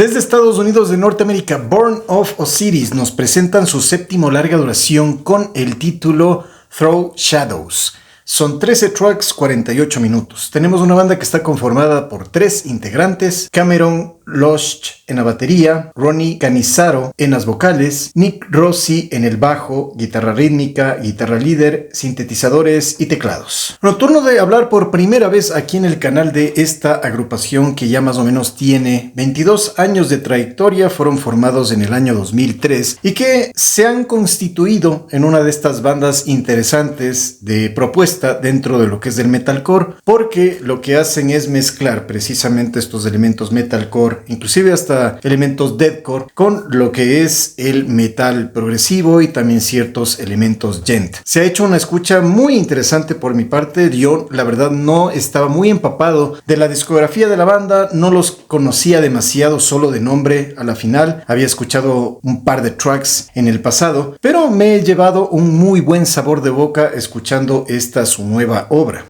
Desde Estados Unidos de Norteamérica, Born of Osiris nos presentan su séptimo larga duración con el título Through Shadows. Son 13 tracks, 48 minutos. Tenemos una banda que está conformada por 3 integrantes: Cameron Losch en la batería, Ronnie Canizaro en las vocales, Nick Rossi en el bajo, guitarra rítmica, guitarra líder, sintetizadores y teclados. Bueno, turno de hablar por primera vez aquí en el canal de esta agrupación que ya más o menos tiene 22 años de trayectoria. Fueron formados en el año 2003 y que se han constituido en una de estas bandas interesantes de propuesta dentro de lo que es el metalcore, porque lo que hacen es mezclar precisamente estos elementos metalcore, inclusive hasta elementos deathcore, con lo que es el metal progresivo y también ciertos elementos djent. Se ha hecho una escucha muy interesante por mi parte. Yo la verdad no estaba muy empapado de la discografía de la banda, no los conocía demasiado, solo de nombre a la final. Había escuchado un par de tracks en el pasado, pero me he llevado un muy buen sabor de boca escuchando esta su nueva obra.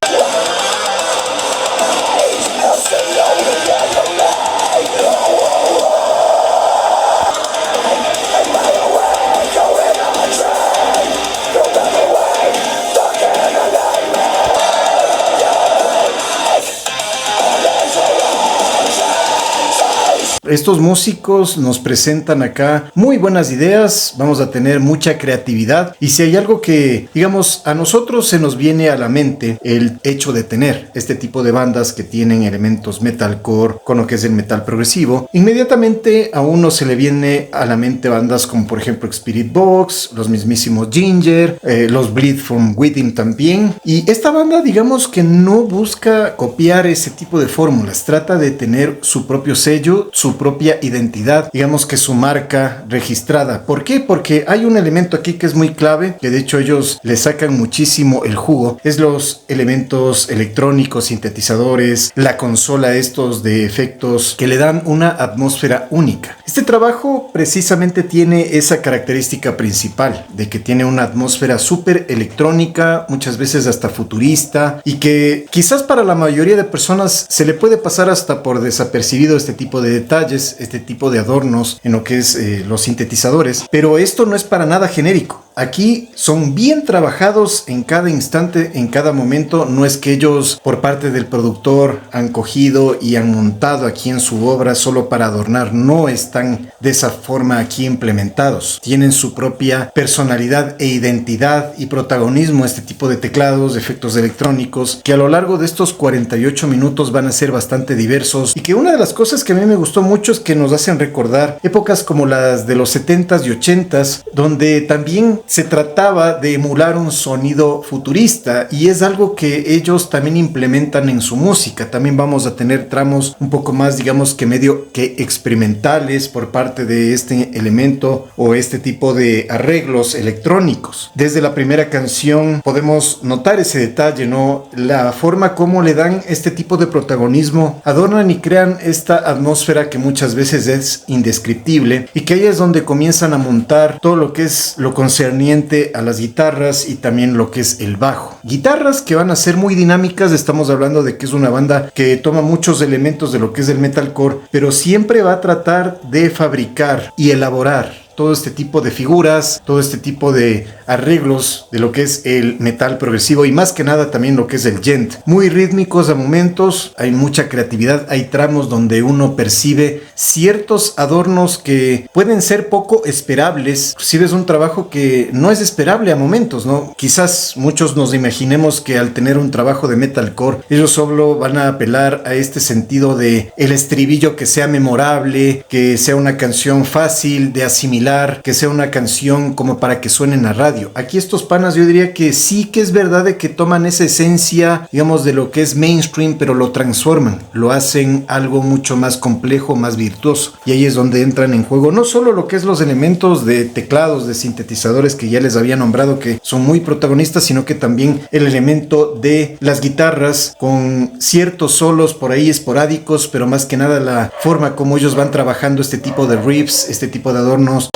Estos músicos nos presentan acá muy buenas ideas, vamos a tener mucha creatividad, y si hay algo que, digamos, a nosotros se nos viene a la mente, el hecho de tener este tipo de bandas que tienen elementos metalcore con lo que es el metal progresivo, inmediatamente a uno se le viene a la mente bandas como por ejemplo Spirit Box, los mismísimos Ginger, los Bleed from Within también. Y esta banda, digamos que no busca copiar ese tipo de fórmulas, trata de tener su propio sello, su propia identidad, digamos que su marca registrada. ¿Por qué? Porque hay un elemento aquí que es muy clave, que de hecho ellos le sacan muchísimo el jugo, es los elementos electrónicos, sintetizadores, la consola, estos de efectos que le dan una atmósfera única. Este trabajo precisamente tiene esa característica principal, de que tiene una atmósfera súper electrónica, muchas veces hasta futurista, y que quizás para la mayoría de personas se le puede pasar hasta por desapercibido este tipo de detalles, este tipo de adornos en lo que es los sintetizadores, pero esto no es para nada genérico. Aquí son bien trabajados en cada instante, en cada momento. No es que ellos por parte del productor han cogido y han montado aquí en su obra solo para adornar, no están de esa forma aquí implementados. Tienen su propia personalidad e identidad y protagonismo este tipo de teclados, de efectos electrónicos, que a lo largo de estos 48 minutos van a ser bastante diversos, y que una de las cosas que a mí me gustó mucho es que nos hacen recordar épocas como las de los 70s y 80s, donde también se trataba de emular un sonido futurista, y es algo que ellos también implementan en su música. También vamos a tener tramos un poco más, digamos que medio que experimentales por parte de este elemento o este tipo de arreglos electrónicos. Desde la primera canción podemos notar ese detalle, ¿no? La forma como le dan este tipo de protagonismo, adornan y crean esta atmósfera que muchas veces es indescriptible, y que ahí es donde comienzan a montar todo lo que es lo concerniente a las guitarras y también lo que es el bajo. Guitarras que van a ser muy dinámicas. Estamos hablando de que es una banda que toma muchos elementos de lo que es el metalcore, pero siempre va a tratar de fabricar y elaborar todo este tipo de figuras, todo este tipo de arreglos de lo que es el metal progresivo, y más que nada también lo que es el djent. Muy rítmicos a momentos, hay mucha creatividad, hay tramos donde uno percibe ciertos adornos que pueden ser poco esperables. Inclusive es un trabajo que no es esperable a momentos, ¿no? Quizás muchos nos imaginemos que al tener un trabajo de metalcore, ellos solo van a apelar a este sentido de el estribillo que sea memorable, que sea una canción fácil de asimilar, que sea una canción como para que suene en la radio. Aquí estos panas yo diría que sí que es verdad de que toman esa esencia, digamos, de lo que es mainstream, pero lo transforman, lo hacen algo mucho más complejo, más virtuoso, y ahí es donde entran en juego no solo lo que es los elementos de teclados, de sintetizadores que ya les había nombrado que son muy protagonistas, sino que también el elemento de las guitarras con ciertos solos por ahí esporádicos, pero más que nada la forma como ellos van trabajando este tipo de riffs, este tipo de adornos.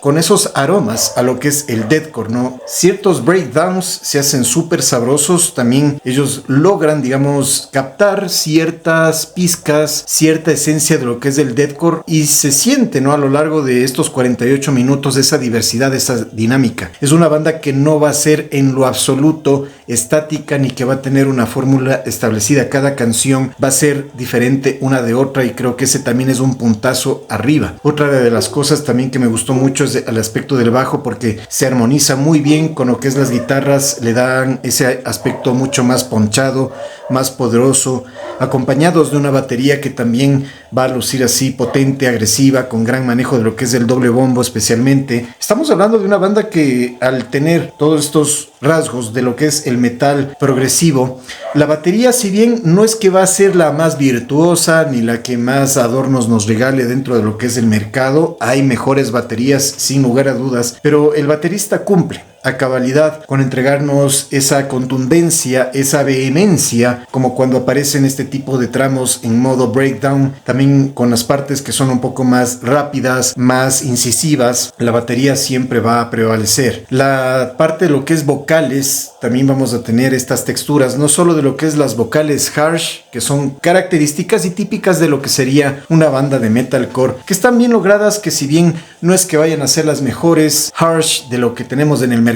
con esos aromas a lo que es el deathcore, ¿no? Ciertos breakdowns se hacen súper sabrosos, también ellos logran, digamos, captar ciertas pizcas, cierta esencia de lo que es el deathcore y se siente, ¿no? A lo largo de estos 48 minutos esa diversidad, esa dinámica. Es una banda que no va a ser en lo absoluto estática ni que va a tener una fórmula establecida. Cada canción va a ser diferente una de otra y creo que ese también es un puntazo arriba. Otra de las cosas también que me gustó mucho es el aspecto del bajo, porque se armoniza muy bien con lo que es las guitarras, le dan ese aspecto mucho más ponchado, más poderoso, acompañados de una batería que también va a lucir así potente, agresiva, con gran manejo de lo que es el doble bombo especialmente. Estamos hablando de una banda que al tener todos estos rasgos de lo que es el metal progresivo, la batería, si bien no es que va a ser la más virtuosa ni la que más adornos nos regale dentro de lo que es el mercado, hay mejores baterías sin lugar a dudas, pero el baterista cumple a cabalidad con entregarnos esa contundencia, esa vehemencia, como cuando aparecen este tipo de tramos en modo breakdown, también con las partes que son un poco más rápidas, más incisivas, la batería siempre va a prevalecer. La parte de lo que es vocales, también vamos a tener estas texturas, no solo de lo que es las vocales harsh, que son características y típicas de lo que sería una banda de metalcore, que están bien logradas, que si bien no es que vayan a ser las mejores harsh de lo que tenemos en el mercado,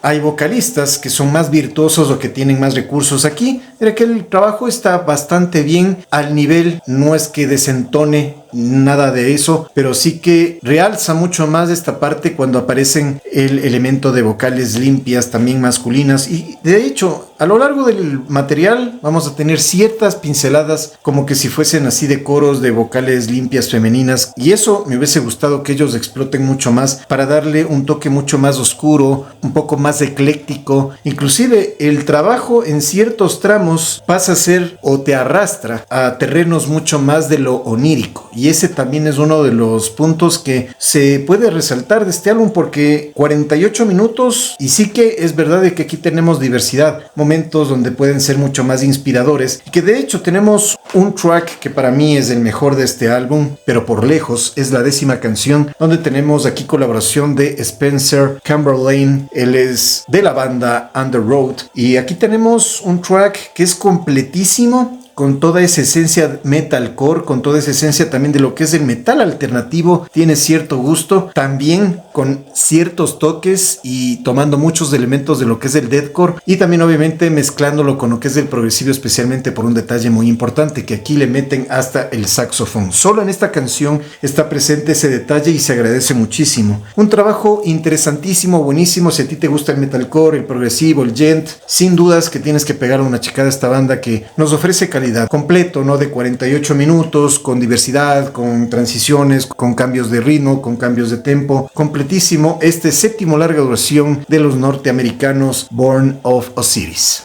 hay vocalistas que son más virtuosos o que tienen más recursos. Aquí era que el trabajo está bastante bien al nivel, no es que desentone nada de eso, pero sí que realza mucho más esta parte cuando aparecen el elemento de vocales limpias, también masculinas, y de hecho a lo largo del material vamos a tener ciertas pinceladas como que si fuesen así de coros de vocales limpias femeninas, y eso me hubiese gustado que ellos exploten mucho más para darle un toque mucho más oscuro, un poco más ecléctico. Inclusive el trabajo en ciertos tramos pasa a ser o te arrastra a terrenos mucho más de lo onírico, y ese también es uno de los puntos que se puede resaltar de este álbum, porque 48 minutos y sí que es verdad de que aquí tenemos diversidad, momentos donde pueden ser mucho más inspiradores, y que de hecho tenemos un track que para mí es el mejor de este álbum, pero por lejos es la 10ª canción, donde tenemos aquí colaboración de Spencer Chamberlain. Él es de la banda Underroad, y aquí tenemos un track que es completísimo, con toda esa esencia metalcore, con toda esa esencia también de lo que es el metal alternativo, tiene cierto gusto, también con ciertos toques y tomando muchos elementos de lo que es el deathcore, y también obviamente mezclándolo con lo que es el progresivo, especialmente por un detalle muy importante, que aquí le meten hasta el saxofón. Solo en esta canción está presente ese detalle y se agradece muchísimo. Un trabajo interesantísimo, buenísimo. Si a ti te gusta el metalcore, el progresivo, el gent, sin dudas que tienes que pegar una checada a esta banda que nos ofrece calidad completo, ¿no? De 48 minutos, con diversidad, con transiciones, con cambios de ritmo, con cambios de tempo, completísimo este 7º larga duración de los norteamericanos Born of Osiris.